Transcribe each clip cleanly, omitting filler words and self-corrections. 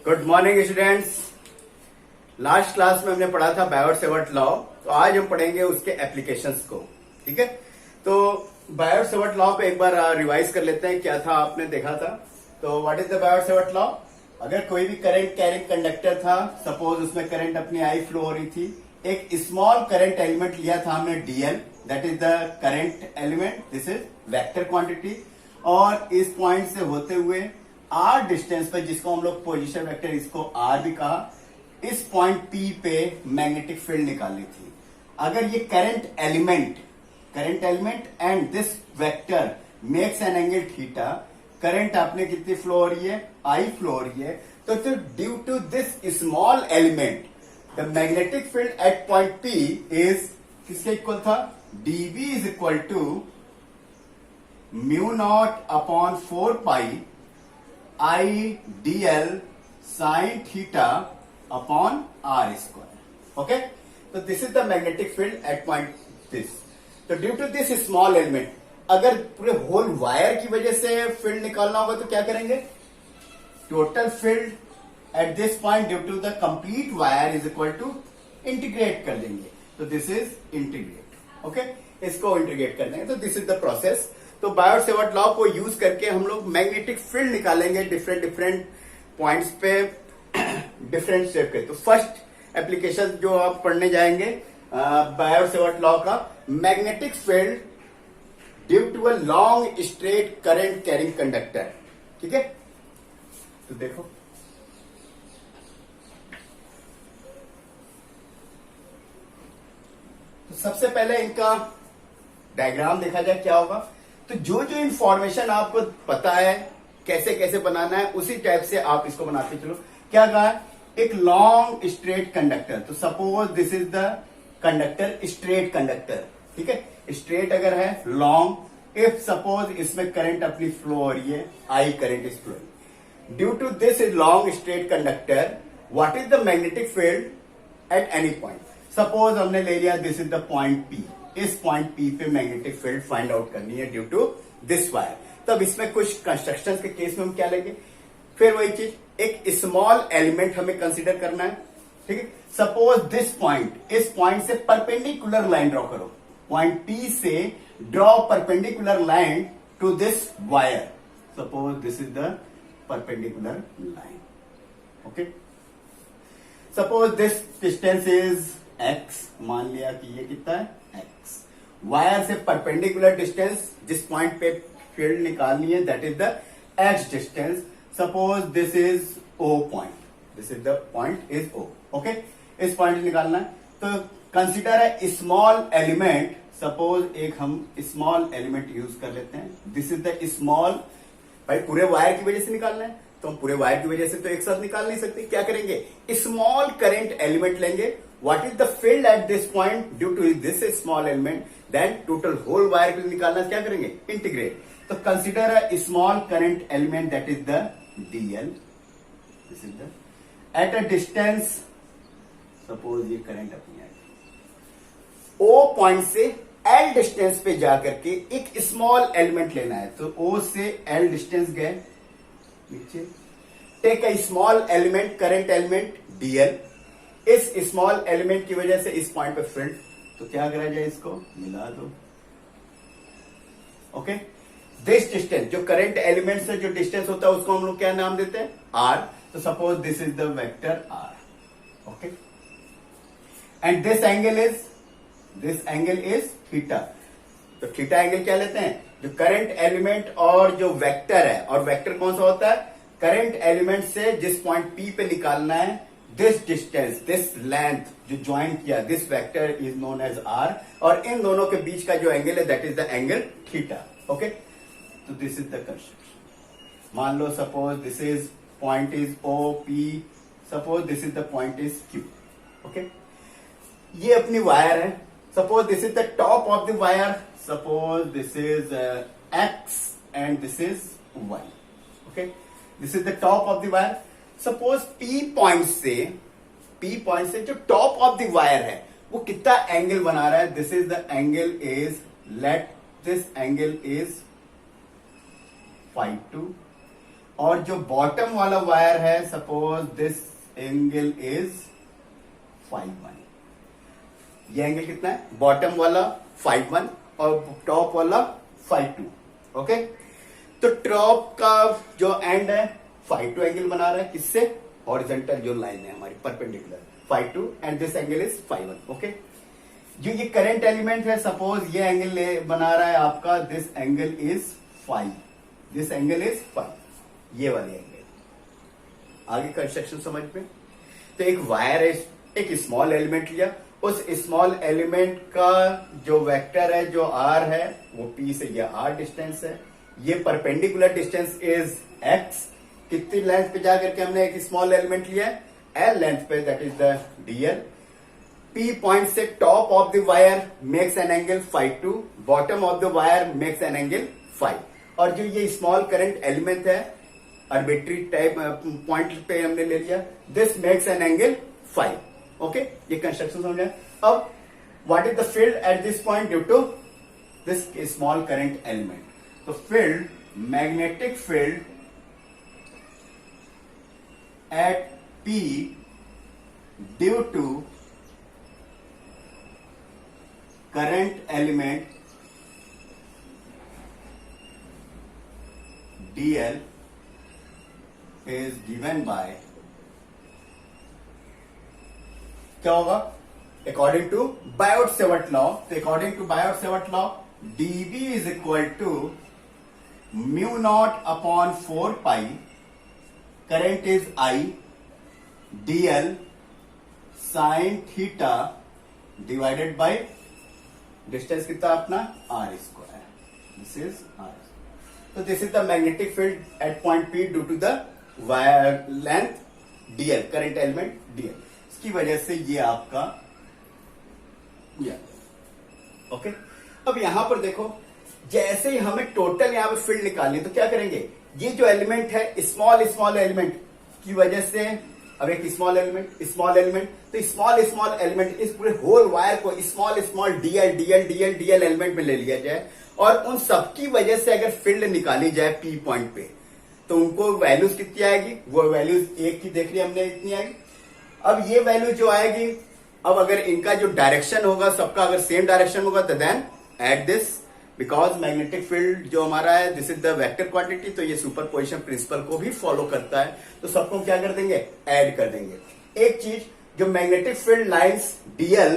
Good morning students. Last class में हमने पढ़ा था बायोट-सेवर्ट लॉ। तो आज हम पढ़ेंगे उसके एप्लीकेशंस को। ठीक है, तो बायोट-सेवर्ट लॉ पे एक बार रिवाइज कर लेते हैं। क्या था आपने देखा था। तो what is the Biot-Savart law. अगर कोई भी करंट कैरिंग कंडक्टर था, सपोज उसमें करंट अपनी आई फ्लो हो रही थी, एक स्मॉल करंट एलिमेंट लिया था हमने DL, that is the current element, this is vector quantity, और इस पॉइंट से होते हुए आर डिस्टेंस पे, जिसको हम लोग पोजीशन वेक्टर, इसको आर भी कहा, इस पॉइंट पी पे मैग्नेटिक फील्ड निकालनी थी। अगर ये current element and this vector makes an angle theta, current आपने कितनी फ्लो हो रही है, आई फ्लो हो रही है, तो due to this small element the magnetic field at point P is किसके इक्वल था, d B is equal to mu not upon 4 pi I d l sine theta upon are square. Okay, तो this is the magnetic field at point this. तो due to this small element, अगर पूरे whole wire की वजह से field निकालना होगा तो क्या करेंगे, total field at this point due to the complete wire is equal to integrate कर देंगे। तो दिस इज इंटीग्रेट। ओके, इसको इंटीग्रेट कर देंगे। तो दिस इज द प्रोसेस। तो बायोट-सेवर्ट लॉ को यूज करके हम लोग मैग्नेटिक फील्ड निकालेंगे डिफरेंट पॉइंट्स पे डिफरेंट शेप के। तो फर्स्ट एप्लीकेशन जो आप पढ़ने जाएंगे बायोट-सेवर्ट लॉ का, magnetic field due to a long straight current carrying conductor. ठीक है, तो देखो तो सबसे पहले इनका डायग्राम देखा जाए क्या होगा। तो जो जो इंफॉर्मेशन आपको पता है कैसे कैसे बनाना है, उसी टाइप से आप इसको बनाते चलो। क्या कहा, एक लॉन्ग स्ट्रेट कंडक्टर। तो suppose this is the conductor, straight conductor. ठीक है, स्ट्रेट अगर है, लॉन्ग, इफ सपोज इसमें करंट अपनी फ्लो हो रही है, I current is flowing, due to this is long straight conductor, what is the magnetic field at any point. Suppose हमने ले लिया this is the point P, इस पॉइंट पी पे मैग्नेटिक फील्ड फाइंड आउट करनी है due to this wire. तब इसमें कुछ कंस्ट्रक्शन के केस में हम क्या लेंगे, फिर वही चीज, एक स्मॉल एलिमेंट हमें कंसीडर करना है। ठीक है, सपोज दिस पॉइंट, इस पॉइंट से परपेंडिकुलर लाइन ड्रॉ करो, पॉइंट पी से draw perpendicular line to this wire. Suppose this is the perpendicular line. Okay, suppose this distance is x, मान लिया कि ये कितना है, x। वायर से परपेंडिकुलर डिस्टेंस जिस पॉइंट पे फील्ड निकालनी है, that is the x distance. Suppose this is o point, this is the point is o। Okay, इस पॉइंट निकालना है। तो कंसिडर है स्मॉल एलिमेंट, सपोज एक हम स्मॉल एलिमेंट यूज कर लेते हैं, दिस इज द स्मॉल। भाई पूरे वायर की वजह से निकालना है, तो हम पूरे वायर की वजह से तो एक साथ निकाल नहीं सकते। क्या करेंगे, स्मॉल करंट एलिमेंट लेंगे, what is the field at this point due to this small element, then total whole wire के लिए निकालना, क्या करेंगे, इंटीग्रेट। तो consider a small current element that is the DL, this is the at a distance, suppose ये current अपनी I, O point से L distance पे जाकर के एक स्मॉल एलिमेंट लेना है। तो ओ से एल डिस्टेंस गए नीचे, take a small element, current element DL, इस स्मॉल एलिमेंट की वजह से इस पॉइंट पे फील्ड, तो क्या करा जाए, इसको मिला दो। ओके, दिस डिस्टेंस, जो करंट एलिमेंट से जो डिस्टेंस होता है उसको हम लोग क्या नाम देते हैं, आर। तो suppose this is the vector R. Okay, and this angle is theta. तो थीटा एंगल क्या लेते हैं, जो करंट एलिमेंट और जो वेक्टर है, और वेक्टर कौन सा होता है, करंट एलिमेंट से जिस पॉइंट पी पे निकालना है, दिस डिस्टेंस, दिस लेंथ जो ज्वाइन किया, this vector is known as R, और इन दोनों के बीच का जो एंगल है that is the angle theta. Okay, तो दिस इज द कंस्ट्रक्शन। मान लो suppose this is point is O P, suppose this is the point is Q. Okay, ये अपनी वायर है, suppose this is the top of the wire, suppose this is x and this is y. Okay, this is the top of the wire. Suppose P point से जो top of the wire है वो कितना angle बना रहा है, this is the angle is, let this angle is 5 2 और जो बॉटम वाला वायर है, सपोज दिस एंगल इज 5-1। ये एंगल कितना है? बॉटम वाला 5-1 और टॉप वाला 5-2। ओके, तो टॉप का जो एंड है 5-2 एंगल बना रहा है, किससे? हॉरिजॉन्टल जो लाइन है हमारी perpendicular 5-2 and this angle is 5-1। Okay, जो ये करंट एलिमेंट है, सपोज ये एंगल बना रहा है आपका, this angle is 5, this angle is 5, ये वाले एंगल। आगे कंस्ट्रक्शन समझ में? तो एक वायर है, एक स्मॉल एलिमेंट लिया, उस स्मॉल एलिमेंट का जो वेक्टर है, जो आर है, वो पी से ये आर डिस्टेंस है, ये परपेंडिकुलर डिस्टेंस इज एक्स। कितनी लेंथ पे जाकर के हमने एक स्मॉल एलिमेंट लिया है? एल लेंथ पे, that is the d l. P point से top of the wire makes an angle 5-2, bottom of the wire makes an angle 5। और जो ये स्मॉल करंट एलिमेंट है, आर्बिट्री टाइप पॉइंट पे हमने ले लिया, this makes an angle 5। Okay, ये कंस्ट्रक्शन समझ में। अब what is the field at this point due to this small current element? तो field, magnetic field at P due to current element dl is given by, क्या होगा? According to Biot Savart law, तो according to Biot Savart law dB is equal to mu not upon 4 pi, current is I, dl sine theta divided by distance कितना अपना r square, this is r। तो this is the magnetic field at point P due to the wire length dl, current element dl। इसकी वजह से ये आपका okay. अब यहां पर देखो, जैसे ही हमें टोटल यहां पे फील्ड निकालनी, तो क्या करेंगे? ये जो एलिमेंट है, स्मॉल एलिमेंट की वजह से, अब एक स्मॉल एलिमेंट, तो स्मॉल एलिमेंट, इस पूरे होल वायर को स्मॉल डीएल एलिमेंट में ले लिया जाए, और उन सबकी वजह से अगर फील्ड निकाली जाए पी पॉइंट पे, तो उनको वैल्यूज कितनी आएगी? वो वैल्यूज एक की देख रही हमने, इतनी आएगी। अब ये वैल्यू जो आएगी, अब अगर इनका जो डायरेक्शन होगा, सबका अगर सेम डायरेक्शन होगा, तो then at this, because magnetic field जो हमारा है, this is the vector quantity, तो ये सुपरपोजिशन प्रिंसिपल को भी फॉलो करता है, तो सबको क्या कर देंगे? ऐड कर देंगे। एक चीज, जो मैग्नेटिक फील्ड लाइंस डीएल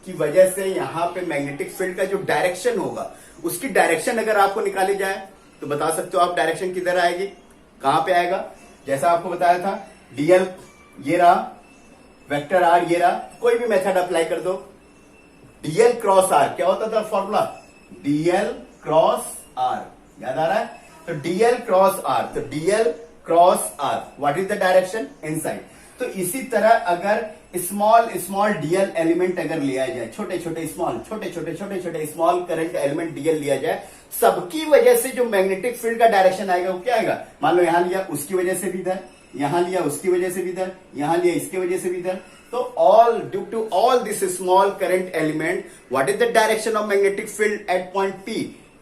की वजह से यहां पे मैग्नेटिक फील्ड का जो डायरेक्शन होगा, उसकी डायरेक्शन अगर आपको निकाली जाए, तो बता सकते हो आप डायरेक्शन किधर आएगी, कहां पे आएगा? जैसा आपको बताया था, डीएल ये रहा, वेक्टर आर ये रहा, कोई भी मेथड अप्लाई कर दो, डीएल क्रॉस आर क्या होता था फॉर्मूला? डीएल क्रॉस आर, याद आ रहा है? तो डीएल क्रॉस आर, तो DL cross R, what is the direction? Inside. तो इसी तरह अगर स्मॉल डीएल एलिमेंट अगर लिया जाए, छोटे छोटे स्मॉल करंट एलिमेंट डीएल लिया जाए, सबकी वजह से जो मैग्नेटिक फील्ड का डायरेक्शन आएगा, वो क्या आएगा? मान लो यहां लिया, उसकी वजह से भी इधर, यहां लिया, उसकी वजह से भी इधर, यहां लिया, इसकी वजह से भी इधर, तो all due to all this small current element, what is the direction of magnetic field at point P?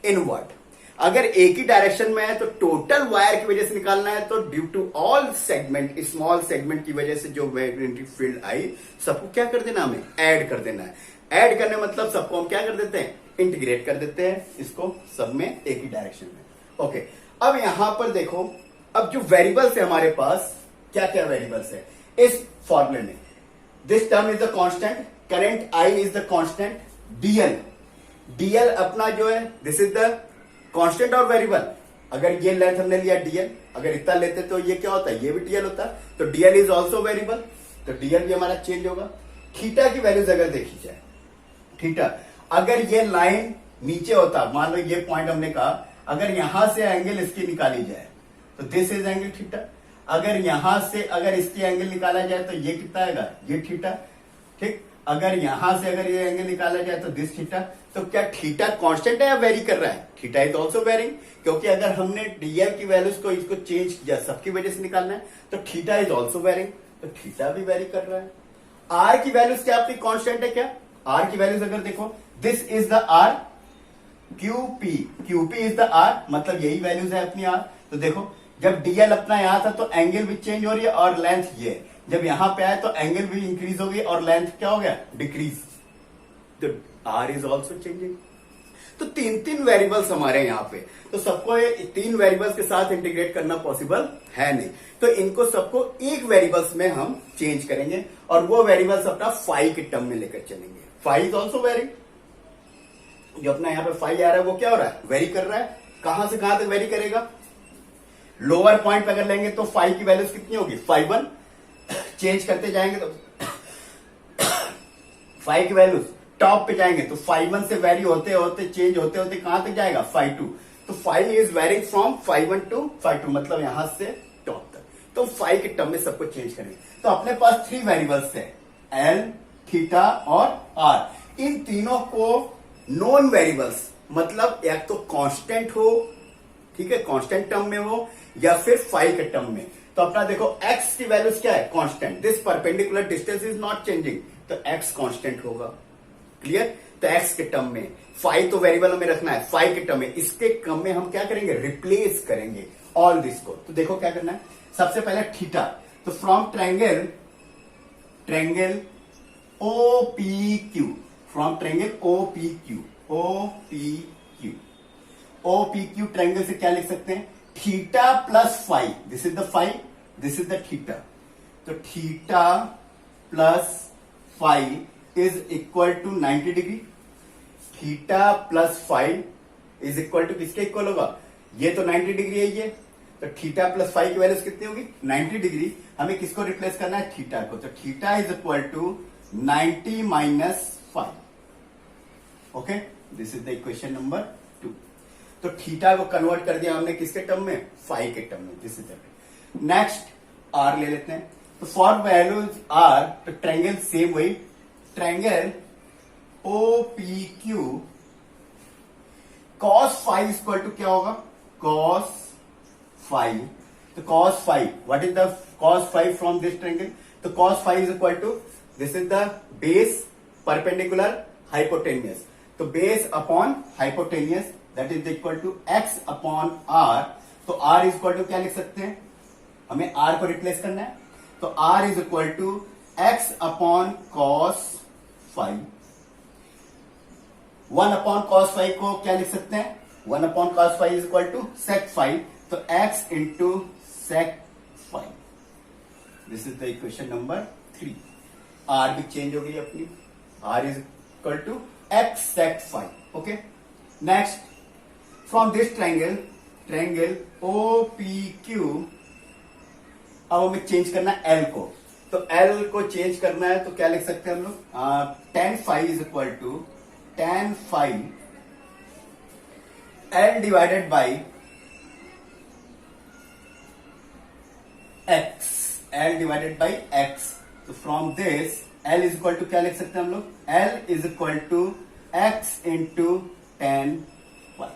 Inward. अगर एक ही डायरेक्शन में है, तो टोटल वायर की वजह से निकालना है, तो due to all segment, small segment की वजह से जो मैग्नेटिक फील्ड आई, सबको क्या कर देना? हमें ऐड कर देना है। ऐड करने मतलब सबको हम क्या कर देते हैं? इंटीग्रेट कर देते हैं इसको, सब में एक ही डायरेक्शन में। ओके, अब यहां पर देखो, अब जो वेरिएबल्स है हमारे पास, क्या क्या वेरिएबल्स है इस फॉर्मूले में? This term is the constant, current I is the constant, DL अपना जो है, दिस इज द कांस्टेंट और वेरिएबल। अगर ये लेंथ हमने लिया डीएल, अगर इतना लेते तो ये क्या होता है? ये भी डीएल होता, तो डीएल इज ऑल्सो वेरिएबल, तो डीएल भी हमारा चेंज होगा। थीटा की वैल्यूज अगर देखी जाए, थीटा अगर ये लाइन नीचे होता, मान लो ये पॉइंट हमने कहा, अगर यहां से एंगल इसकी निकाली जाए, तो दिस इज एंगल थीटा। अगर यहां से अगर इसकी एंगल निकाला जाए, तो ये कितना आएगा? ये थीटा, ठीक। अगर यहां से अगर ये एंगल निकाला जाए, तो दिस थीटा। तो क्या थीटा कांस्टेंट है या वेरी कर रहा है? थीटा इज ऑल्सो वेरिंग, क्योंकि अगर हमने डीएल की वैल्यूज को इसको चेंज किया, सबकी वजह से निकालना है, तो थीटा इज ऑल्सो वेरिंग, तो थीटा भी वेरी कर रहा है। आर की वैल्यूज क्या अपनी कांस्टेंट है क्या? आर की वैल्यूज अगर देखो, this is the R, QP is the R, मतलब यही वैल्यूज है अपनी आर। तो देखो, जब डीएल अपना यहां था तो एंगल भी चेंज हो रही है और लेंथ ये है। जब यहां पे आया तो एंगल भी इंक्रीज हो गई और लेंथ क्या हो गया, डिक्रीज। तो आर इज ऑल्सो चेंजिंग। तो तीन तीन वेरिएबल्स हमारे यहाँ पे, तो सबको ये तीन वेरिएबल्स के साथ इंटीग्रेट करना पॉसिबल है नहीं, तो इनको सबको एक वेरिएबल्स में हम चेंज करेंगे और वो वेरिएबल्स अपना फाई के टर्म में लेकर चलेंगे। फाई इज ऑल्सो वेरी, जो अपना यहाँ पे फाई आ रहा है वो क्या हो रहा है, वेरी कर रहा है। कहां से कहां तक वेरी करेगा, लोअर पॉइंट पे अगर लेंगे तो फाई की वैल्यूज कितनी होगी, फाई 1, चेंज करते जाएंगे तो फाई की वैल्यूज टॉप पे जाएंगे तो फाई 1 से वेरी होते होते चेंज होते होते कहां तक जाएगा, फाई 2। तो phi is varying from phi 1 to phi 2, मतलब यहां से टॉप तक। तो फाई के टर्म में सबको चेंज करेंगे। तो अपने पास थ्री वेरिएबल्स है, एल, थीटा और आर। इन तीनों को नॉन वेरिएबल्स, मतलब या तो कांस्टेंट हो, ठीक है, कांस्टेंट टर्म में हो, या फिर फाई के टर्म में। तो अपना देखो एक्स की वैल्यूज क्या है, constant. This perpendicular distance is not changing, तो एक्स कांस्टेंट होगा। क्लियर। तो एक्स के टर्म में, फाई तो वेरिएबल हमें रखना है, फाई के टर्म में, इसके टर्म में हम क्या करेंगे, रिप्लेस करेंगे ऑल दिस को। तो देखो क्या करना है, सबसे पहले थीटा। तो from triangle OPQ, from triangle OPQ triangle से क्या लिख सकते हैं, theta plus phi, this is the phi, this is the theta. तो theta plus phi is equal to 90 degree. Theta plus phi is equal to किसके equal होगा, ये तो 90 डिग्री है ये, तो थीटा प्लस फाई की वैल्यूज कितनी होगी, 90 डिग्री। हमें किसको रिप्लेस करना है, थीटा को। तो theta is equal to 90 minus phi. Okay, this is the equation number 2। तो थीटा को कन्वर्ट कर दिया हमने किसके टर्म में, फाई के टर्म में। This is the next r ले लेते हैं। तो फॉर वैल्यूज आर, तो ट्रायंगल सेम वही, triangle OPQ cos phi equal to क्या होगा, cos फाई। तो cos phi, what is the cos phi from this triangle, तो cos phi is equal to, this is the base perpendicular hypotenuse, तो base upon hypotenuse, that is equal to x upon r। तो r is equal to क्या लिख सकते हैं, हमें r को replace करना है, तो r is equal to x upon cos phi. 1 upon cos phi को क्या लिख सकते हैं, 1 upon cos phi is equal to sec phi, तो x into sec phi. This is the equation number 3। r भी चेंज हो गई अपनी, r is equal to x sec phi. Okay, next from this triangle OPQ, अब हमें change करना है l को। तो l को चेंज करना है तो क्या लिख सकते हैं हम लोग, tan phi is equal to tan phi l divided by x, l divided by x। तो from this l is equal to क्या लिख सकते हैं हम लोग, l is equal to x into tan phi,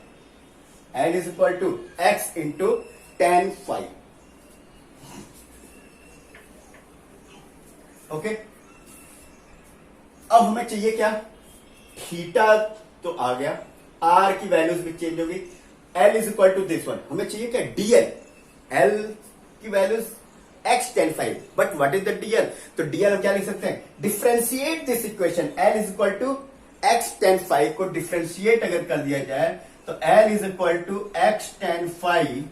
l is equal to x into tan phi. Okay, अब हमें चाहिए क्या, थीटा तो आ गया, आर की वैल्यूज भी चेंज होगी, L is equal to this one. हमें चाहिए क्या, डीएल, एल की values x tan phi, but what is the DL, तो डीएल हम क्या लिख सकते हैं, differentiate this equation, L is equal to x tan phi को डिफ्रेंशिएट अगर कर दिया जाए तो L is equal to x tan phi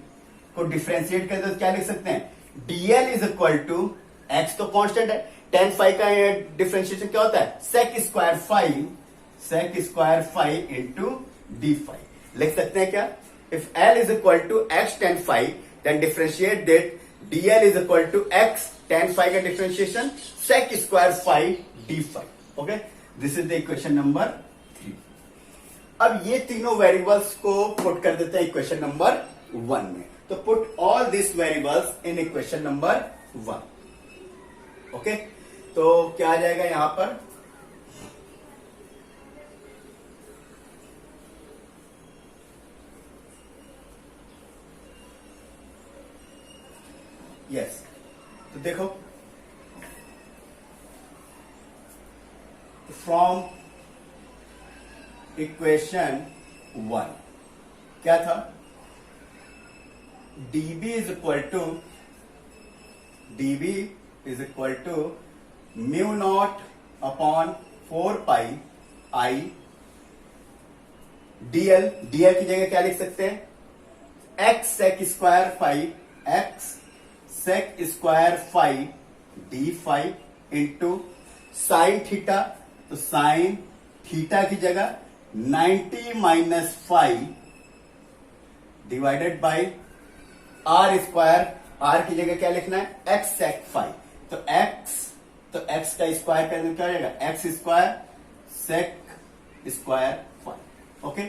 को डिफ्रेंशिएट कर दो तो क्या लिख सकते हैं, DL is equal to, x तो कांस्टेंट है, tan फाइव का डिफ्रेंशिएशन क्या होता है, sec square phi into D phi. लिख सकते हैं क्या, if l is equal to x tan phi then differentiate that dl is equal to x tan phi का differentiation sec square phi D phi. Okay, this is the equation number 3। अब ये तीनों variables को put कर देते हैं equation number 1 में। तो put all this variables in equation number 1। ओके, तो क्या आ जाएगा यहां पर, यस, तो देखो फ्रॉम इक्वेशन 1 क्या था, dB is equal to mu naught upon 4 pi I dl की जगह क्या लिख सकते हैं x sec square phi x sec square phi d phi into sine theta, तो साइन थीटा की जगह 90 minus phi divided by are square, R की जगह क्या लिखना है x sec फाइव, तो x का स्क्वायर करने क्या हो जाएगा x square sec square phi. Okay,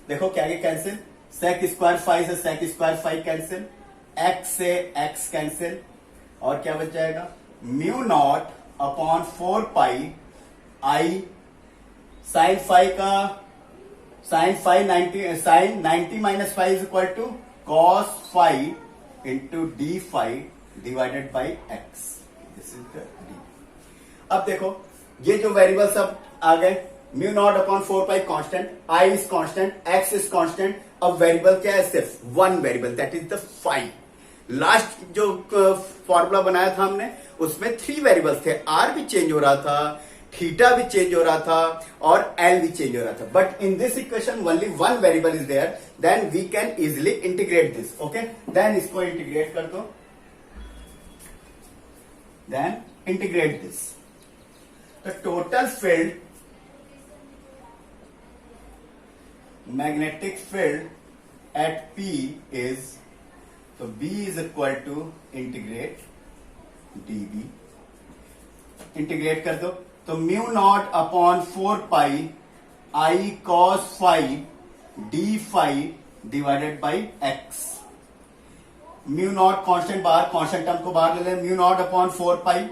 देखो क्या कैंसिल, sec स्क्वायर फाइव से sec square phi cancel, x से x कैंसिल, और क्या बच जाएगा mu not upon 4 pi I sine phi का sine 90 minus phi is equal to cos phi into D phi divided by x, this is the d. अब देखो ये जो वेरिएबल सब आ गए, mu not upon 4 pi constant, I is constant, x is constant. अब variable क्या है, सिर्फ one variable, that is the phi. Last जो फॉर्मूला बनाया था हमने उसमें 3 वेरिएबल्स थे, आर भी चेंज हो रहा था, थीटा भी चेंज हो रहा था और एल भी चेंज हो रहा था, but in this equation only one variable is there, then we can easily integrate this. Okay, then इसको इंटीग्रेट कर दो, then integrate this, the total field magnetic field at P is, तो B is equal to integrate dB, integrate कर दो, तो mu not upon 4 pi I cos phi D phi divided by X. Mu naught constant बाहर, constant term को बाहर ले लें, mu naught upon 4 pi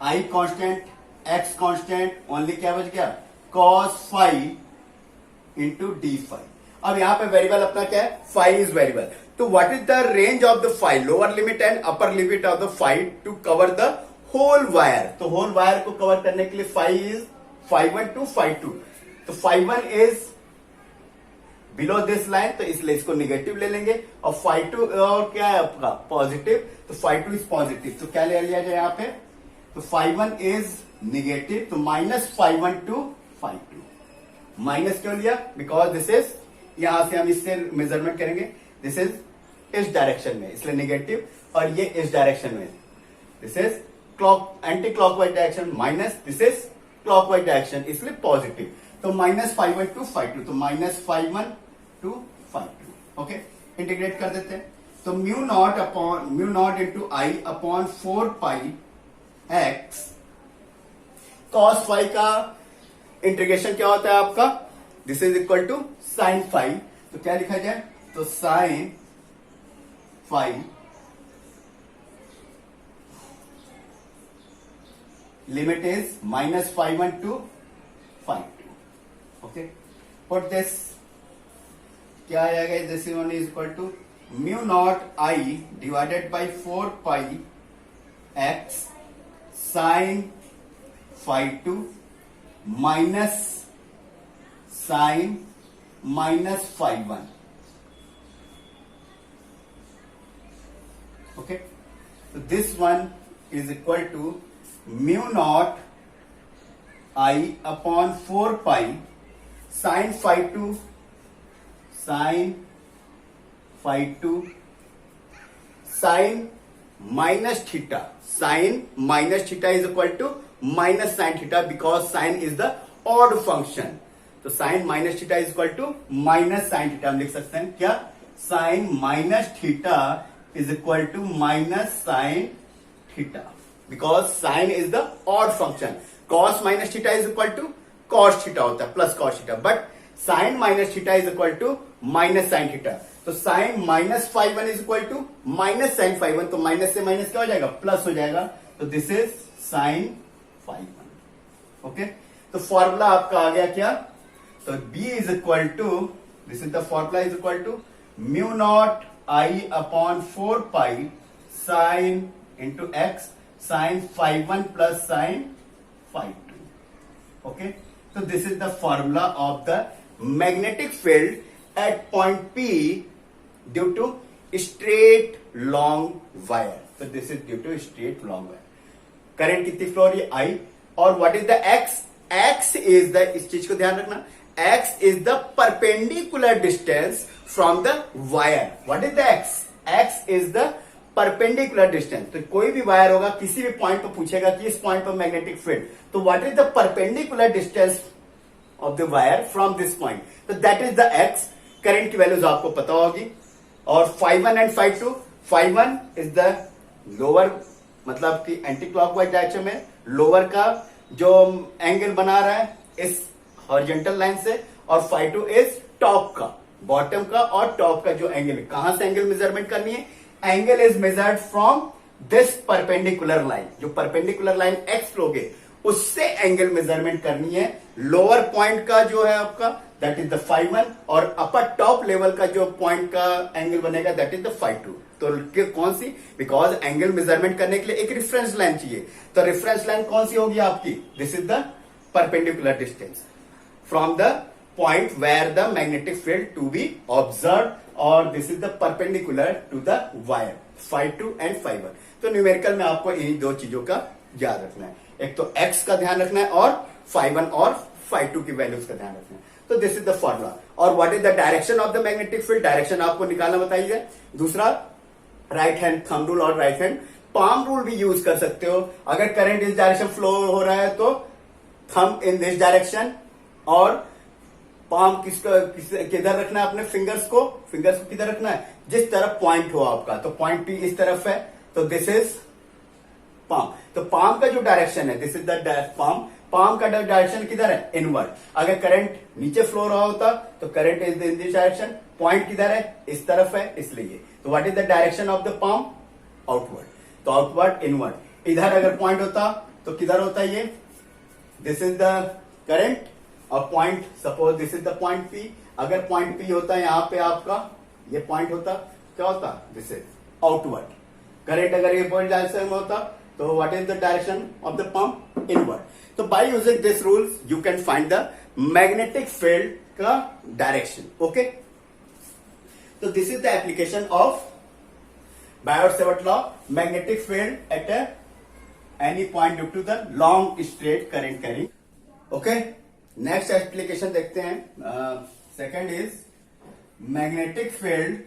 I constant X constant, only क्या बच गया cos phi into D phi. अब यहां पे वेरिएबल अपना क्या है, फाइव इज वेरिएबल, तो what is the range of the phi, lower limit and upper limit of the phi to cover the whole wire. तो होल वायर को cover करने के लिए फाइव इज 5 to 5 तो 5 इज बिलो दिस लाइन, तो इसलिए इसको निगेटिव ले लेंगे, और 5 और क्या है आपका पॉजिटिव, तो 5 इज पॉजिटिव, तो क्या ले लिया जाए यहां पे, तो 5 इज निगेटिव, तो माइनस 5 to 5 माइनस क्यों लिया, बिकॉज दिस इज, यहां से हम इससे मेजरमेंट करेंगे, दिस इज इस डायरेक्शन में, इसलिए निगेटिव, और ये इस डायरेक्शन में, this is clock anti clockwise direction, minus this is clockwise direction, इसलिए पॉजिटिव, तो माइनस 5 to 5 तो माइनस 5 to 5। ओके, इंटीग्रेट कर देते हैं, तो mu naught into I upon 4 pi X cos phi का इंटीग्रेशन क्या होता है आपका, this is equal to sine phi, तो क्या लिखा जाए, तो sine phi limit is minus 5 to 5 okay, put this, क्या आ जाएगा, this one is equal to mu naught I divided by 4 pi x sin phi 2 minus sin minus phi 1। okay, so this one is equal to mu not I upon 4 pi sine phi to sine minus theta, sine minus theta is equal to minus sine theta, because sine is the odd function, तो sine minus theta is equal to minus sine theta, हम लिख सकते हैं क्या, sine minus theta is equal to minus sine theta, because sin is the odd function, cos minus theta is equal to cos theta होता है, plus cos theta, but sin minus theta is equal to minus sin theta, तो sin minus phi 1 is equal to minus sin phi 1, तो minus से minus क्या हो जाएगा, plus हो जाएगा, तो दिस इज sin phi 1। ओके, तो फॉर्मूला आपका आ गया क्या, तो B is equal to, this is the formula, is equal to mu not I upon 4 pi sine into X sin phi 1 plus sin phi 2। okay, so this is the formula of the magnetic field at point P due to straight long wire, तो this is due to straight long wire. Current कितनी flow हो रही है, I. और what is the x, x is the, इस चीज को ध्यान रखना, x is the perpendicular distance from the wire. What is the x, x is the perpendicular distance. तो कोई भी वायर होगा, किसी भी पॉइंट पर पूछेगा कि इस पॉइंट पर मैग्नेटिक फील्ड, तो what is the perpendicular distance of the wire from this point, तो that is the x. Current की वैल्यूज आपको पता होगी। और φ1 एंड φ2, φ1 इज द लोअर, मतलब कि एंटी क्लॉकवाइज डायरेक्शन में लोअर का जो एंगल बना रहा है इस हॉरिजॉन्टल लाइन से, और φ2 इज टॉप का, बॉटम का और टॉप का जो एंगल है। कहां से एंगल मेजरमेंट करनी है, angle is measured from this perpendicular line, जो परपेंडिकुलर लाइन एक्स लोगे उससे एंगल मेजरमेंट करनी है। लोअर पॉइंट का जो है आपका दैट इज द φ1, और अपर टॉप लेवल का जो पॉइंट का एंगल बनेगा दैट इज द φ2। तो कौन सी, बिकॉज एंगल मेजरमेंट करने के लिए एक रेफरेंस लाइन चाहिए, तो रेफरेंस लाइन कौन सी होगी आपकी, this is the perpendicular distance from the point where the magnetic field to be observe, और this is the perpendicular to the wire, φ2 and φ1। तो न्यूमेरिकल में आपको इन दो चीजों का याद रखना है, एक तो x का ध्यान रखना है और φ1 और φ2 की वैल्यूज का ध्यान रखना है। तो दिस इज द फॉर्मूला। और what is the direction of the magnetic field, direction आपको निकालना बताइए। दूसरा, राइट हैंड थंब रूल और राइट हैंड पाम रूल भी यूज कर सकते हो। अगर करंट इस डायरेक्शन फ्लो हो रहा है तो थंब इन दिस डायरेक्शन, और पाम किधर रखना है, अपने फिंगर्स को किधर रखना है, जिस तरफ पॉइंट हो आपका, तो पॉइंट भी इस तरफ है, तो दिस इज पाम। तो पाम का जो डायरेक्शन है, this is the palm, palm का डायरेक्शन किधर है, इनवर्ड। अगर करंट नीचे फ्लो रहा होता तो current is in this direction, point किधर है, इस तरफ है, इसलिए। तो what is the direction of the palm, outward. तो आउटवर्ड, इनवर्ड। इधर अगर पॉइंट होता तो किधर होता ये, दिस इज द करंट, और point, suppose this is the point P. अगर पॉइंट पी होता है यहां पे आपका, ये पॉइंट होता, क्या होता, दिस इज आउटवर्ड। करंट अगर ये पॉइंट डायरेक्शन में होता तो what is the direction of the pump, inward. तो by using this rules you can find the magnetic field का डायरेक्शन। ओके, तो this is the application of Biot Savart law, magnetic field at any point due to the long straight current carrying. Okay, next application देखते हैं। Second is magnetic field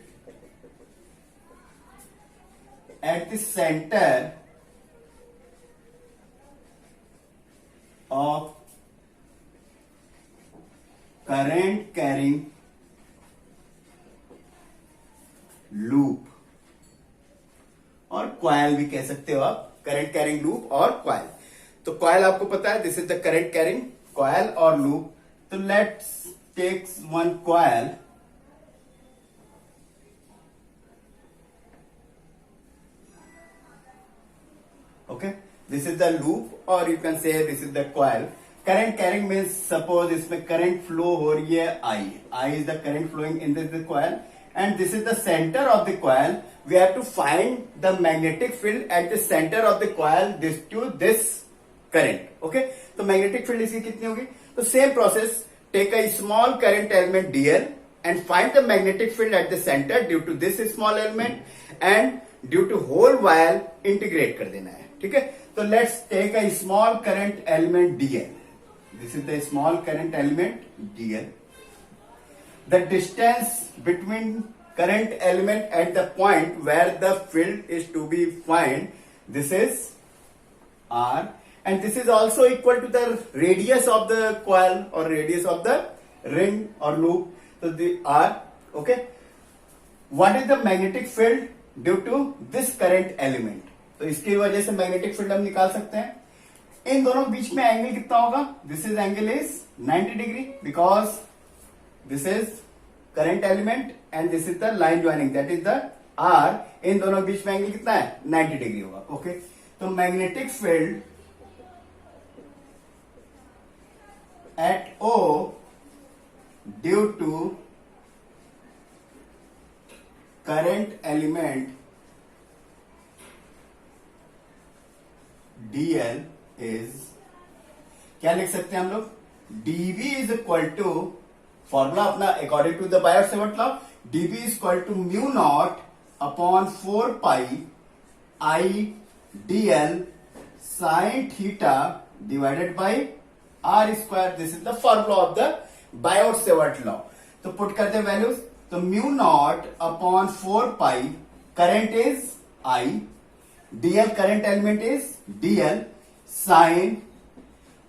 at the center of current carrying loop, और coil भी कह सकते हो आप, current carrying loop और coil. तो कॉयल आपको पता है, this is the current carrying coil और लूप। तो let's take one coil, okay, this is the loop or you can say this is the coil. Current carrying means suppose इसमें current flow हो रही है I is the current flowing in this coil, and this is the center of the coil. We have to find the magnetic field at the center of the coil this to this current. Okay, तो magnetic field इसकी कितनी होगी, तो same process, take a small current element dl and find the magnetic field at the center due to this small element and due to whole wire integrate कर देना है। ठीक है, तो let's take a small current element DL, this is the small current element DL. The distance between current element at the point where the field is to be find, this is R, and this is also equal to the radius of the coil और radius of the ring और loop, तो the R. Okay, what is the magnetic field due to this current element, तो इसकी वजह से magnetic field हम निकाल सकते हैं। इन दोनों के बीच में एंगल कितना होगा, this is angle is 90 degree, because this is current element and this is the line joining that is the r. इन दोनों के बीच में एंगल कितना है, 90 डिग्री होगा। ओके, तो magnetic field at O due to current element dl is, क्या लिख सकते हैं हम लोग, dv is equal to, formula अपना according to the Biot Savart law, dv is equal to mu not upon 4 pi I dl sine theta divided by are square. This is the formula of the Biot Savart law. तो put करते हैं values. तो mu not upon 4 pi, current is I, DL current element is DL sine,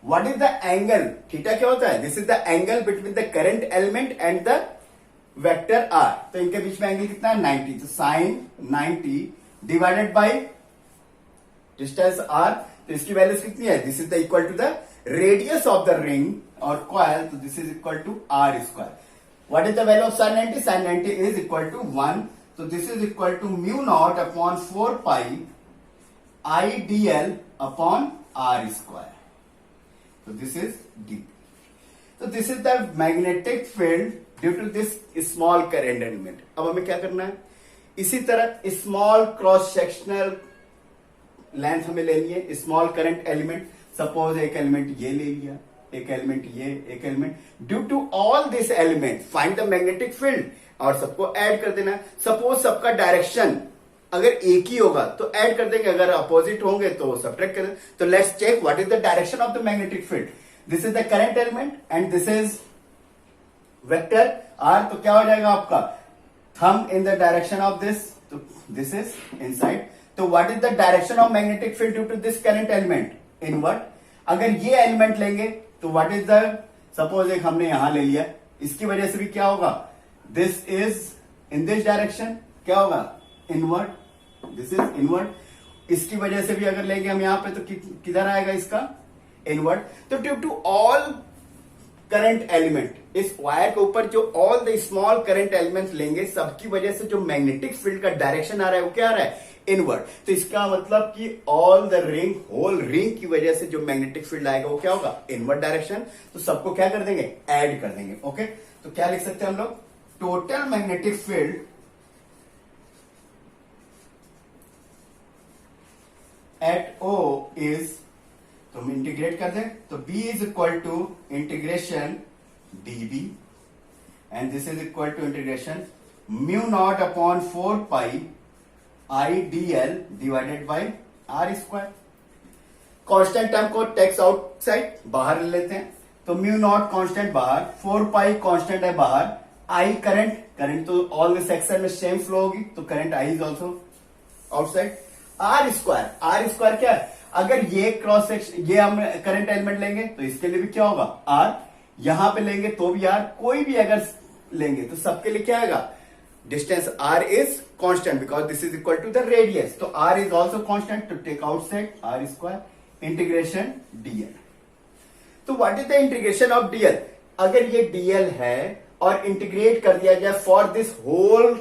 what is the angle, theta क्या होता है, this is the angle between the current element and the vector R. तो इनके बीच में angle कितना है 90. तो sine 90 divided by distance R. तो इसकी वैल्यू कितनी है, this is the equal to the radius of the ring और कॉइल. तो this is equal to R square. What is the value of sine 90, sine 90 is equal to 1. तो this is equal to mu not upon 4 pi I DL upon are square. तो this is D. तो this is the magnetic field due to this small current element. अब हमें क्या करना है, इसी तरह स्मॉल क्रॉस सेक्शनल लेंथ हमें लेनी है, स्मॉल करंट एलिमेंट. सपोज एक एलिमेंट ये ले लिया, एक एलिमेंट ये, एक element. Due to all this element find the magnetic field और सबको ऐड कर देना. सपोज सबका डायरेक्शन अगर एक ही होगा तो ऐड कर देंगे, अगर अपोजिट होंगे तो सब्ट्रैक्ट कर देंगे. तो let's check what is the direction of the magnetic field. This is the current element and this is vector R. तो क्या हो जाएगा आपका, thumb in the direction of this, तो दिस इज इनसाइड. तो what is the direction of magnetic field due to this current element, invert. अगर ये element लेंगे तो व्हाट इज द, सपोज एक हमने यहां ले लिया, इसकी वजह से भी क्या होगा, this is in this direction, क्या होगा इनवर्ट, दिस इज इनवर्ट. इसकी वजह से भी अगर लेंगे हम यहां पे तो किधर आएगा इसका, इनवर्ट. तो due to all current element, इस वायर के ऊपर जो all the small current elements लेंगे, सबकी वजह से जो मैग्नेटिक फील्ड का डायरेक्शन आ रहा है वो क्या आ रहा है, इनवर्ट. तो इसका मतलब कि all the ring, whole ring की वजह से जो मैग्नेटिक फील्ड आएगा वो क्या होगा, इनवर्ट डायरेक्शन. तो सबको क्या कर देंगे, ऐड कर देंगे. ओके. तो क्या लिख सकते हैं हम लोग, total magnetic field at O is, तो हम इंटीग्रेट कर दें, तो B is equal to integration dB and this is equal to integration mu not upon 4 pi I DL divided by are square. Constant term को takes outside बाहर ले लेते हैं. तो म्यू नॉट कांस्टेंट बाहर, 4 पाई कांस्टेंट है बाहर, I current, current तो ऑल द सेक्शन में सेम फ्लो होगी, तो current I is also outside. Are square, R square क्या है, अगर ये क्रॉस सेक्शन, ये हम करंट एलिमेंट लेंगे तो इसके लिए भी क्या होगा आर, यहां पे लेंगे तो भी आर, कोई भी अगर लेंगे तो सबके लिए क्या आएगा, distance r is constant because this is equal to the radius. तो r is also constant, to take outside are square integration dl. तो what is the integration of dl, अगर ये डीएल है और इंटीग्रेट कर दिया जाए for this whole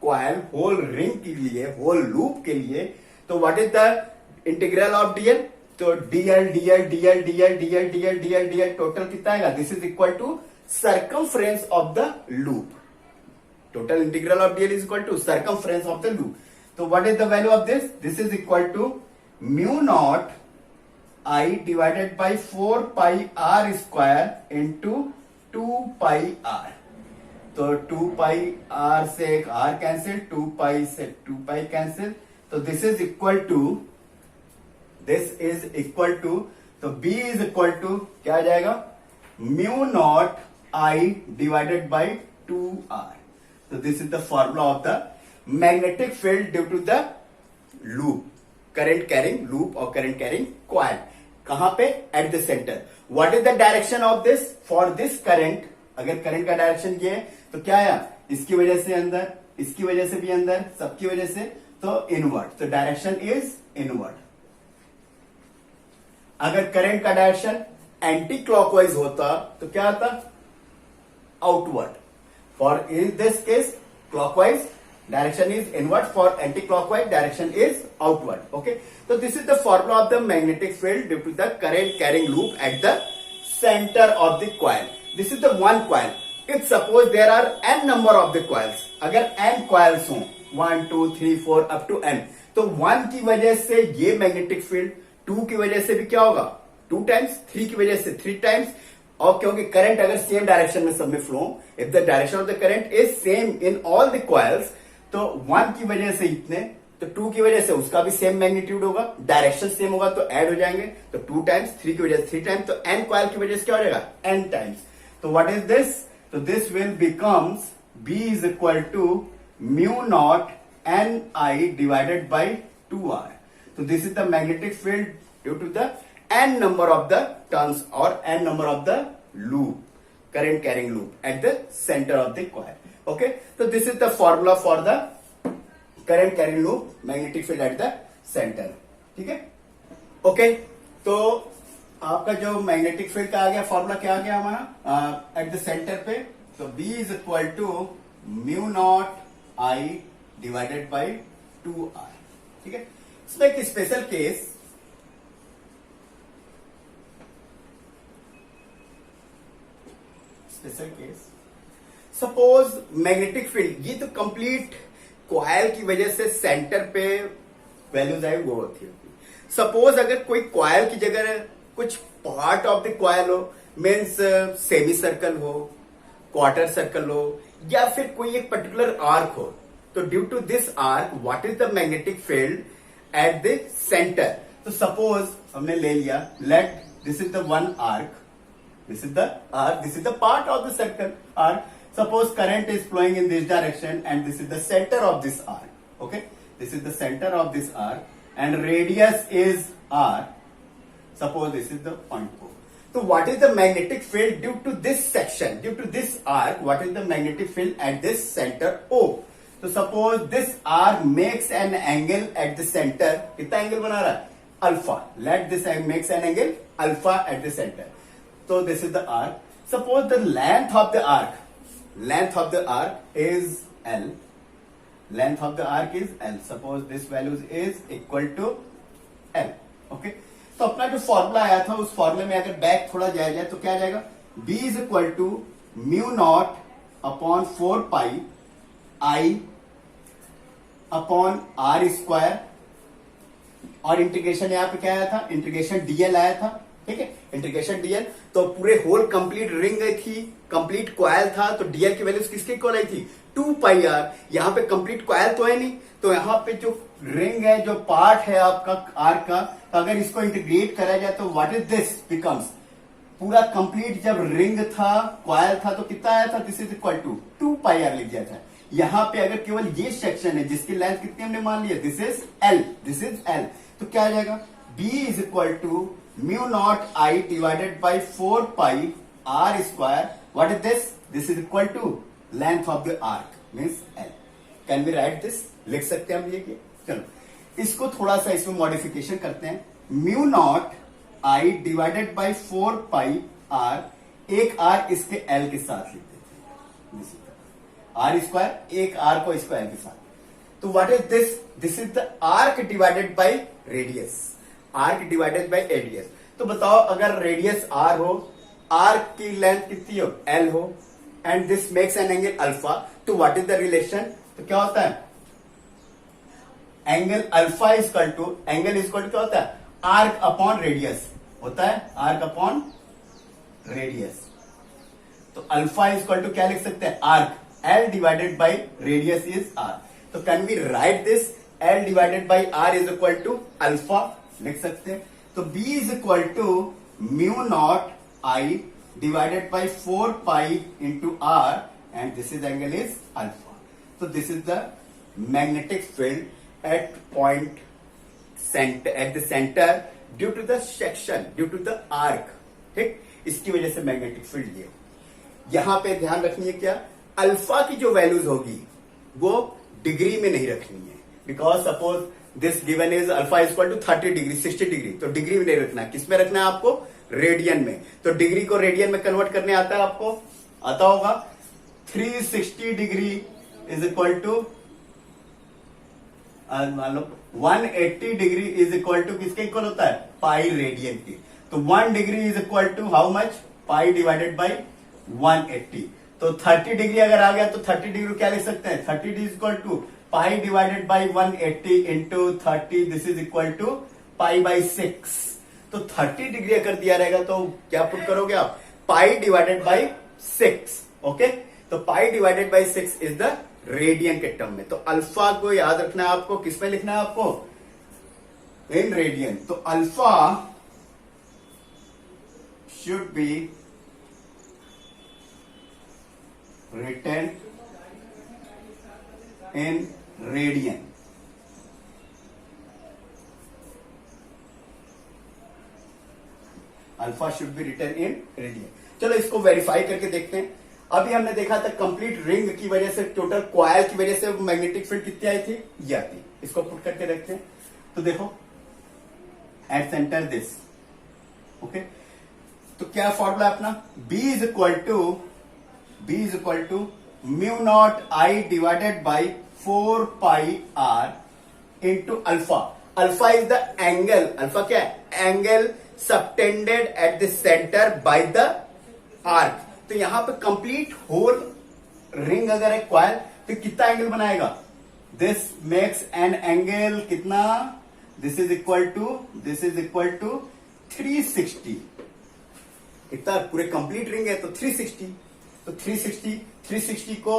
coil, whole ring के लिए, होल लूप के लिए, तो what is the integral of dl, तो dl dl dl dl dl dl dl DL total कितना आएगा, this is equal to circumference of the loop. Total integral of dl is equal to circumference of the loop. तो what is the value of this, this is equal to mu not I divided by 4 pi r square into 2 pi r. तो 2 pi are से एक are cancel, 2 pi से 2 pi cancel. तो this is equal to, this is equal to, तो B is equal to क्या आ जाएगा, mu not I divided by 2R. तो this is the formula of the magnetic field due to the loop, current carrying loop और current carrying coil. कहां पे, at the centre. What is the direction of this, for this current, अगर current का direction ये है तो क्या आया, इसकी वजह से अंदर, इसकी वजह से भी अंदर, सबकी वजह से, तो इनवर्ट. तो डायरेक्शन इज इनवर्ट. अगर करंट का डायरेक्शन एंटी क्लॉकवाइज होता तो क्या आता, outward. For in this case clockwise direction is inward, for anti clockwise direction is outward. Okay. तो this is the formula of the magnetic field due to the current carrying loop at the centre of the coil. This is the one coil. If suppose there are n number of the coils, अगर n coils हो 1 2 3 4 up to n, तो 1 की वजह से ये magnetic field, 2 की वजह से भी क्या होगा 2 टाइम्स, 3 की वजह से 3 टाइम्स. और क्योंकि करंट अगर सेम डायरेक्शन में सब में flow, if the direction of the current is same in all the coils, तो 1 की वजह से इतने, तो 2 की वजह से उसका भी सेम मैग्नीट्यूड होगा, डायरेक्शन सेम होगा तो ऐड हो जाएंगे, तो 2 टाइम्स, 3 की वजह से 3 टाइम्स, तो n कॉइल की वजह से क्या हो जाएगा n टाइम्स। तो व्हाट इज दिस, तो this will becomes B is equal to mu naught n I divided by 2R। तो this is the magnetic field due to the n number of the turns or n number of the loop, current carrying loop at the center of the coil. Okay, so this is the formula for the current carrying loop, magnetic field at the center. ठीक है, okay, तो आपका जो magnetic field का आ गया formula, क्या आ गया हमारा एट द सेंटर पे, तो B is equal to mu not I divided by 2R। ठीक है, इसमें एक special case, special case, suppose magnetic field, ये तो कंप्लीट कॉइल की वजह से सेंटर पे वैल्यूज आई वो होती है। सपोज अगर कोई कॉइल की जगह कुछ पार्ट ऑफ द कॉइल हो, मीन्स सेमी सर्कल हो, क्वार्टर सर्कल हो, या फिर कोई एक पर्टिकुलर आर्क हो, तो due to this arc what is the magnetic field at the centre. तो सपोज हमने ले लिया, let this is the one arc, this is the arc, this is the part of the circle arc. Suppose current is flowing in this direction and this is the center of this arc. Okay, this is the center of this arc and radius is r. Suppose this is the point O. So what is the magnetic field due to this section, due to this arc, what is the magnetic field at this center O? So suppose this arc makes an angle at the center, कितना angle बना रहा है, alpha. Let this makes an angle alpha at the center. So this is the arc. Suppose the length of the arc, length of the arc is L. Length of the arc is L. Suppose this value is equal to L. Okay. तो अपना जो formula आया था उस फॉर्मूले में अगर back थोड़ा जाया जाए तो क्या आ जाएगा, B is equal to mu not upon 4 pi I upon R square, और इंटीग्रेशन यहाँ पे क्या आया था, इंटीग्रेशन DL आया था। ठीक है, इंटीग्रेशन डीएल, तो पूरे होल कंप्लीट रिंग थी, कंप्लीट कॉइल था, तो डीएल की वैल्यूज किसके इक्वल आई थी, 2 पाई आर। यहाँ पे कंप्लीट कॉइल तो है नहीं, तो यहाँ पे जो रिंग है, जो पार्ट है आपका आर का, तो अगर इसको इंटीग्रेट करा जाए तो व्हाट इज दिस बिकम्स, पूरा कंप्लीट जब रिंग था, कॉइल था, तो कितना आया था, this is equal to 2 pi R लिख दिया था। यहाँ पे अगर केवल ये सेक्शन है जिसकी लेंथ कितनी हमने मान लिया, this is L, this is L, तो क्या आ जाएगा, B is equal to mu not I divided by 4 pi R square. What is this, this is equal to length of the arc means L। Can be write this, लिख सकते हैं हम ये। चलो इसको थोड़ा सा इसमें मॉडिफिकेशन करते हैं, mu naught I divided by 4 pi R, एक R इसके L के साथ लिख देते हैं, R स्क्वायर, एक R को इसको L के साथ। तो what is this, this is the arc divided by radius, arc divided by radius. तो बताओ अगर रेडियस r हो, आर्क की लेंथ कितनी हो, l हो, and this makes an angle alpha, तो व्हाट इज द रिलेशन, तो क्या होता है, angle alpha is equal to, angle is equal to क्या होता है, आर्क अपॉन रेडियस होता है, आर्क अपॉन रेडियस। तो अल्फा इज इक्वल टू क्या लिख सकते हैं, arc, l divided by radius is r। तो can we write this, l divided by r is equal to alpha लिख सकते हैं। तो B is equal to mu not I divided by 4 pi into R and this is angle is alpha. तो this is the magnetic field at point centre, at the centre due to the section, due to the arc. ठीक, इसकी वजह से magnetic field ये। यहां पे ध्यान रखनी है क्या, अल्फा की जो वैल्यूज होगी वो डिग्री में नहीं रखनी है, because suppose this given is alpha is equal to 30 degree, 60 degree, तो डिग्री में नहीं रखना है, किसमें रखना है आपको, रेडियन में। तो डिग्री को रेडियन में कन्वर्ट करने आता है आपको, आता होगा। 360 डिग्री इज इक्वल टू, मान लो 180 डिग्री इज इक्वल टू किसके इक्वल होता है, पाई रेडियन की। तो 1 degree is equal to how much, pi divided by 180। तो 30 डिग्री अगर आ गया तो 30 डिग्री क्या लिख सकते हैं, 30 degree equal to pi divided by 180 into 30, this is equal to pi by 6। तो 30 डिग्री अगर दिया रहेगा तो क्या पुट करोगे आप, पाई डिवाइडेड बाई 6। ओके, तो पाई divided by 6 is the radian के टर्म में। तो अल्फा को याद रखना है आपको, किसमें लिखना है आपको, इन रेडियन। तो alpha should be written in radian. Alpha should be written in radian. चलो इसको वेरीफाई करके देखते हैं। अभी हमने देखा था कंप्लीट रिंग की वजह से, टोटल कॉइल की वजह से मैग्नेटिक फील्ड कितनी आई थी, ये आती। इसको पुट करके देखते हैं। तो देखो एट सेंटर दिस, ओके। तो क्या फॉर्मूला अपना, B is equal to mu not I divided by 4 pi R into alpha. Alpha is the angle, alpha क्या है, angle subtended at the centre by the arc. तो यहां पे complete whole ring अगर है कॉइल, तो कितना एंगल बनाएगा, दिस मेक्स एन एंगल कितना, दिस इज इक्वल टू 360। इतना पूरे कंप्लीट रिंग है तो 360। तो 360 को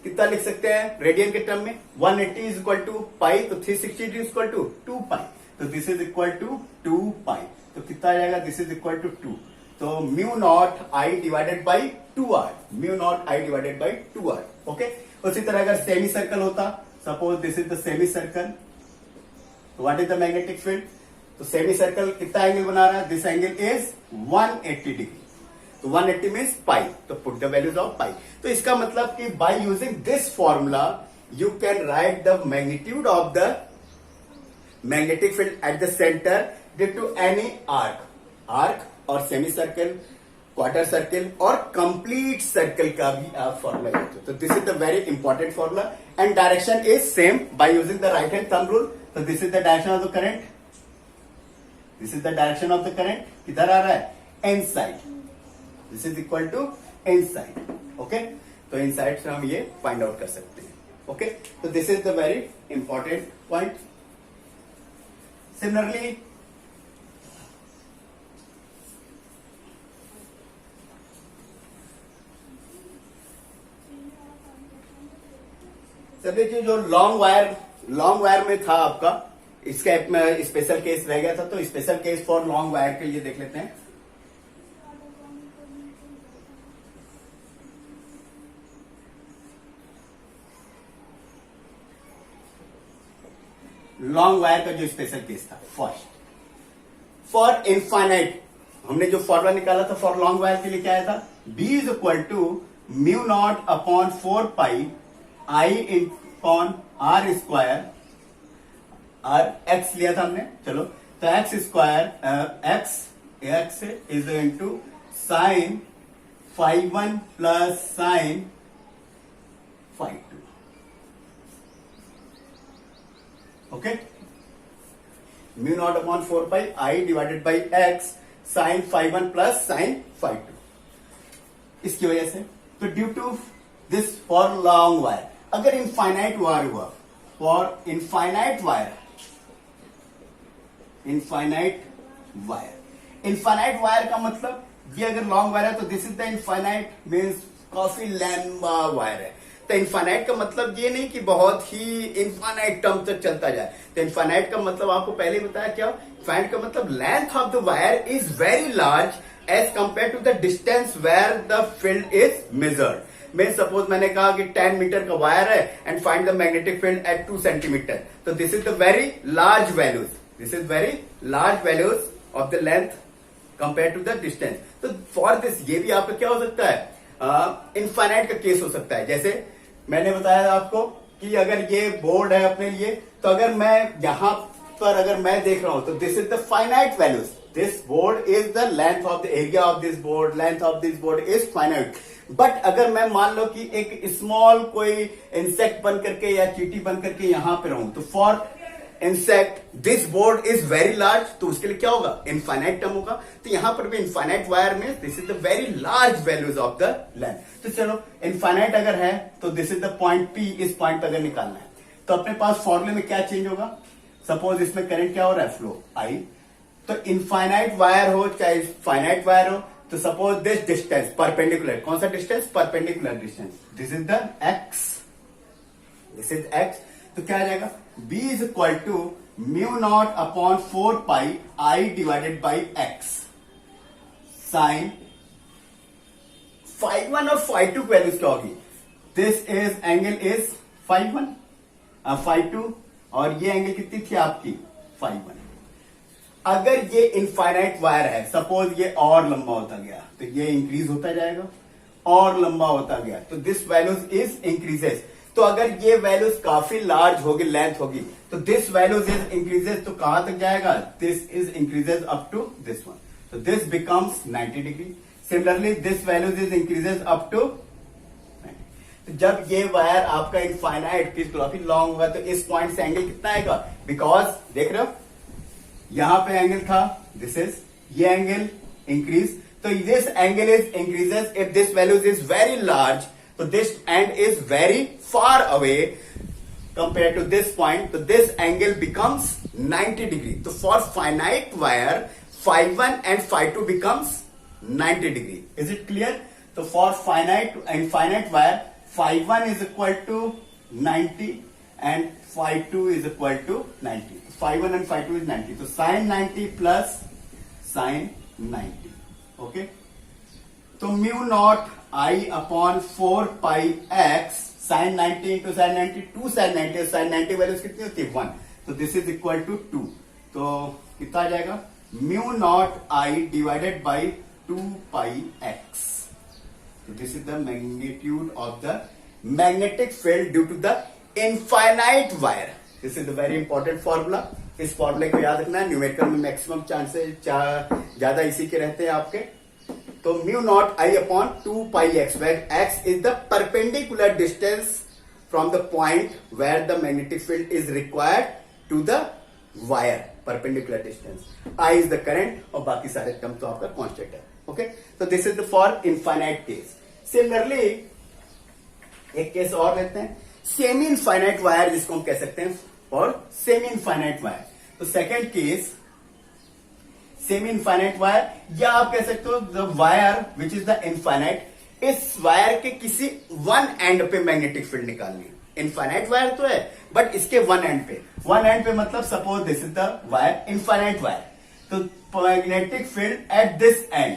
कितना लिख सकते हैं रेडियन के टर्म में, 180 इज इक्वल टू पाई, तो 360 इज इक्वल टू 2 पाई। तो दिस इज इक्वल टू 2 पाई। तो कितना आ जाएगा, दिस इज इक्वल टू 2। तो mu not I divided by 2R, mu not I divided by 2R, okay. उसी तरह अगर सेमी सर्कल होता, suppose this is the semi circle, what is the magnetic field, तो semi circle कितना angle बना रहा है, दिस एंगल इज 180 डिग्री। तो 180 मीन्स पाई, तो put the values of pi. तो इसका मतलब कि by using this formula you can write the magnitude of the magnetic field at the centre due to any arc और semi circle, quarter circle और complete circle का भी आप formula use हो। तो this is the very important formula and direction is same by using the right hand thumb rule. तो this is the direction of the current, this is the direction of the current, किधर आ रहा है, inside, this is equal to inside, okay. तो inside से हम ये find out कर सकते हैं, ओके। तो this is the very important point. Similarly देखिए जो लॉन्ग वायर में था आपका, इसका स्पेशल केस रह गया था, तो special case for long wire के लिए देख लेते हैं। लॉन्ग वायर का जो स्पेशल केस था, फर्स्ट फॉर इनफाइनाइट, हमने जो फॉर्मूला निकाला था फॉर लॉन्ग वायर के लिए क्या आया था, B is equal to mu not upon 4 pi I upon R square, R x लिया था हमने, चलो तो x square x is into sine phi 1 plus sine phi 2, okay. Mu not upon 4 pi I divided by x sine phi 1 plus sine phi 2, इसकी वजह से। तो due to this for long wire, अगर इनफाइनाइट वायर हुआ, for infinite wire का मतलब ये अगर लॉन्ग वायर है तो this is the infinite means काफी लंबा वायर है। तो इनफाइनाइट का मतलब ये नहीं कि बहुत ही इनफाइनाइट टर्म तक चलता जाए। तो इनफाइनाइट का मतलब आपको पहले ही बताया, क्या इनफाइनाइट का मतलब length of the wire is very large as compare to the distance where the field is measured. मैं सपोज मैंने कहा कि 10 मीटर का वायर है and find the magnetic field at 2 centimetre, तो this is the very large values, this is very large values of the length compare to the distance. तो for this ये भी आपका क्या हो सकता है, इनफाइनाइट का केस हो सकता है। जैसे मैंने बताया आपको कि अगर ये बोर्ड है अपने लिए, तो अगर मैं यहां पर अगर मैं देख रहा हूं तो this is the finite values, this board is the length of the area of this board, length of this board is finite. But अगर मैं मान लो कि एक स्मॉल कोई इंसेक्ट बन करके या चींटी बन करके यहां पे रहूं, तो for insect this board is very large, तो उसके लिए क्या होगा, इनफाइनाइट टर्म होगा। तो यहां पर भी इनफाइनाइट वायर में this is the very large values of the length. तो चलो इनफाइनाइट अगर है तो this is the point P, इस पॉइंट पर अगर निकालना है तो अपने पास फॉर्मूले में क्या चेंज होगा, सपोज इसमें करंट क्या हो रहा है, फ्लो I। तो इनफाइनाइट वायर हो चाहे फाइनाइट वायर हो, तो सपोज दिस डिस्टेंस परपेंडिकुलर, कौन सा distance, perpendicular distance, this is the x this is x, तो क्या आ जाएगा, b is equal to mu not upon 4 pi I divided by x sine φ1 और φ2 की वैल्यूज क्या होगी, दिस इज एंगल इज φ1 φ2 और ये एंगल कितनी थी आपकी φ1। अगर ये इनफाइनाइट वायर है, सपोज ये और लंबा होता गया तो ये इंक्रीज होता जाएगा, और लंबा होता गया तो दिस वैल्यूज इज इंक्रीजेस। तो अगर ये वैल्यूज काफी लार्ज होगी, लेंथ होगी, तो दिस वैल्यूज इज इंक्रीजेस, तो कहां तक जाएगा, this is increases up to this one, तो this becomes 90 degree. Similarly this values is increases up to, तो जब ये वायर आपका इनफाइनाइट काफी लॉन्ग होगा तो इस पॉइंट से एंगल कितना आएगा, बिकॉज देख रहे हो यहां पे एंगल था, दिस इज ये एंगल इंक्रीज, तो this angle is increases if this values is very large, तो this end is very far away compare to this point, तो दिस एंगल बिकम्स 90 डिग्री। तो for finite wire φ1 and φ2 becomes 90 degree. Is it clear? So for finite and infinite wire, φ1 is equal to 90 and φ2 is equal to 90. φ1 and φ2 is 90. So sin 90 plus sin 90. Okay. So mu naught I upon 4 pi x sin 90 into sin 90, 2 sin 90, sin 90 values कितनी होती है 1. So this is equal to 2. तो कितना आ जाएगा, mu naught I divided by 2 pi x. So this is the magnitude of the magnetic field due to the infinite wire. This is a very important formula. इस फॉर्मूले को याद रखना है, numerical में मैक्सिमम चांसेस ज्यादा इसी के रहते हैं आपके। तो mu not I upon 2 pi X, where X is the perpendicular distance from the point where the magnetic field is required to the wire, perpendicular distance, I is the current और बाकी सारे टर्म तो आपका constant है। Okay, तो this is the for infinite case. Similarly एक case और लेते हैं, सेमी इनफाइनाइट वायर जिसको हम कह सकते हैं और सेमी इनफाइनाइट वायर। तो second case semi infinite wire, या आप कह सकते हो the wire which is the infinite, इस वायर के किसी वन एंड पे मैग्नेटिक फील्ड निकालनी है। इनफाइनाइट वायर तो है बट इसके वन एंड पे मतलब suppose this is the wire infinite wire, तो magnetic field at this end,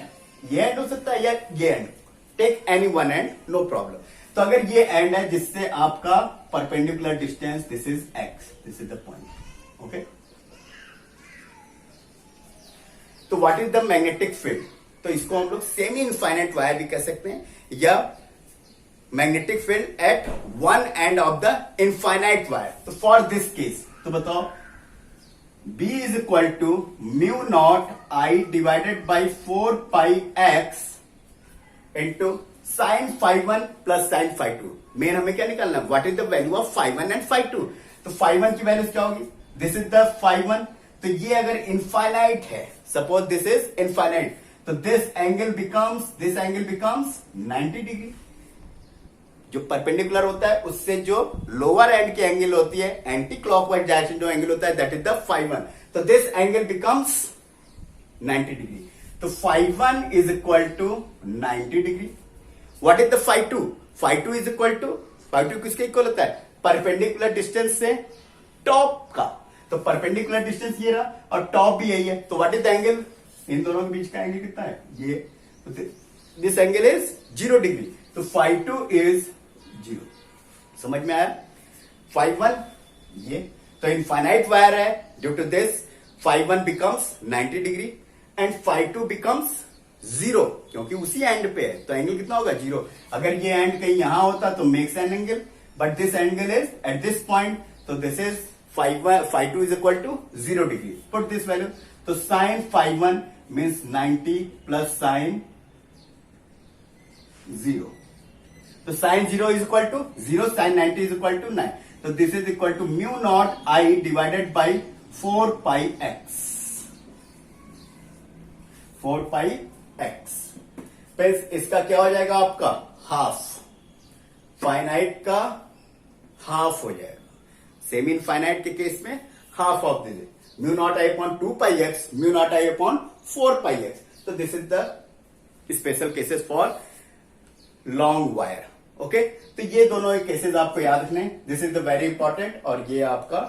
ये एंड हो सकता है या ये end, take any one end no problem. तो अगर ये एंड है जिससे आपका perpendicular distance this is x, this is the point. Okay, तो what is the magnetic field, तो इसको हम लोग सेमी इनफाइनाइट वायर भी कह सकते हैं या magnetic field eight one end of the infinite wire. तो फॉर दिस केस तो बताओ, B is equal to mu naught I divided by 4 pi x into sin φ1 plus sin φ2। Main हमें क्या निकालना है, what is the value of φ1 and φ2। तो φ1 की value क्या होगी, दिस इज द φ1, तो ये अगर इनफाइनाइट है, सपोज दिस इज इनफाइनाइट, तो दिस एंगल बिकम्स 90 डिग्री। जो परपेंडिकुलर होता है उससे जो लोअर एंड की एंगल होती है, एंटी क्लॉकवाइज डायरेक्शन जो एंगल होता है, दैट इज द φ1, तो दिस एंगल बिकम्स 90 डिग्री। तो φ1 is equal to 90 degree. What is the φ2, φ2 is equal to, φ2 किसके इक्वल होता है, परपेंडिकुलर डिस्टेंस से टॉप का, तो परपेंडिकुलर डिस्टेंस ये रहा और टॉप भी यही है, तो व्हाट इज द एंगल, इन दोनों के बीच का एंगल कितना है, ये, दिस एंगल इज 0 डिग्री, तो φ2 इज 0। समझ में आया, φ1 ये, तो इनफाइनाइट वायर है, due to this φ1 becomes 90 degree and φ2 becomes 0, क्योंकि उसी एंड पे है, तो एंगल कितना होगा 0। अगर ये एंड कहीं यहां होता तो makes an angle, but this angle is at this point, तो this is φ2 is equal to 0 degree. Put this value, तो साइन φ1 मीन्स 90 प्लस साइन 0, तो sine 0 is equal to 0, sine 90 is equal to 9, तो this is equal to mu not I divided by 4 pi x, 4 pi x. फिर इसका क्या हो जाएगा आपका half, finite का हाफ हो जाएगा, सेमी इनफाइनाइट के केस में half of this mu not I upon 2 pi x, mu not I upon 4 pi x. तो this is the special cases for long wire. Okay, तो ये दोनों केसेस आपको याद रखने, this is the very important, और ये आपका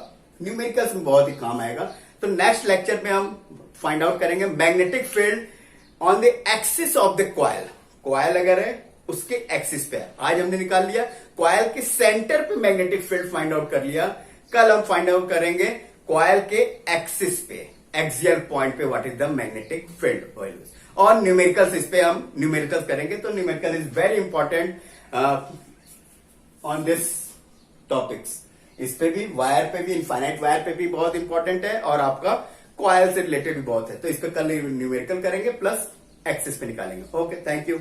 न्यूमेरिकल्स में बहुत ही काम आएगा। तो नेक्स्ट लेक्चर में हम फाइंड आउट करेंगे magnetic field on the axis of the coil. Coil अगर है उसके एक्सिस पे है। आज हमने निकाल लिया कॉइल के सेंटर पे मैग्नेटिक फील्ड फाइंड आउट कर लिया। कल हम फाइंड आउट करेंगे कॉइल के एक्सिस पे, एक्सियल पॉइंट पे what is the magnetic field, और न्यूमेरिकल्स इस पे हम न्यूमेरिकल्स करेंगे। तो numerical is very important on this topics. इस पे भी, वायर पे भी, इनफाइनाइट वायर पे भी बहुत इंपॉर्टेंट है, और आपका कॉइल से रिलेटेड भी बहुत है। तो इस पे कल न्यूमेरिकल करेंगे प्लस एक्सिस पे निकालेंगे। Okay, thank you.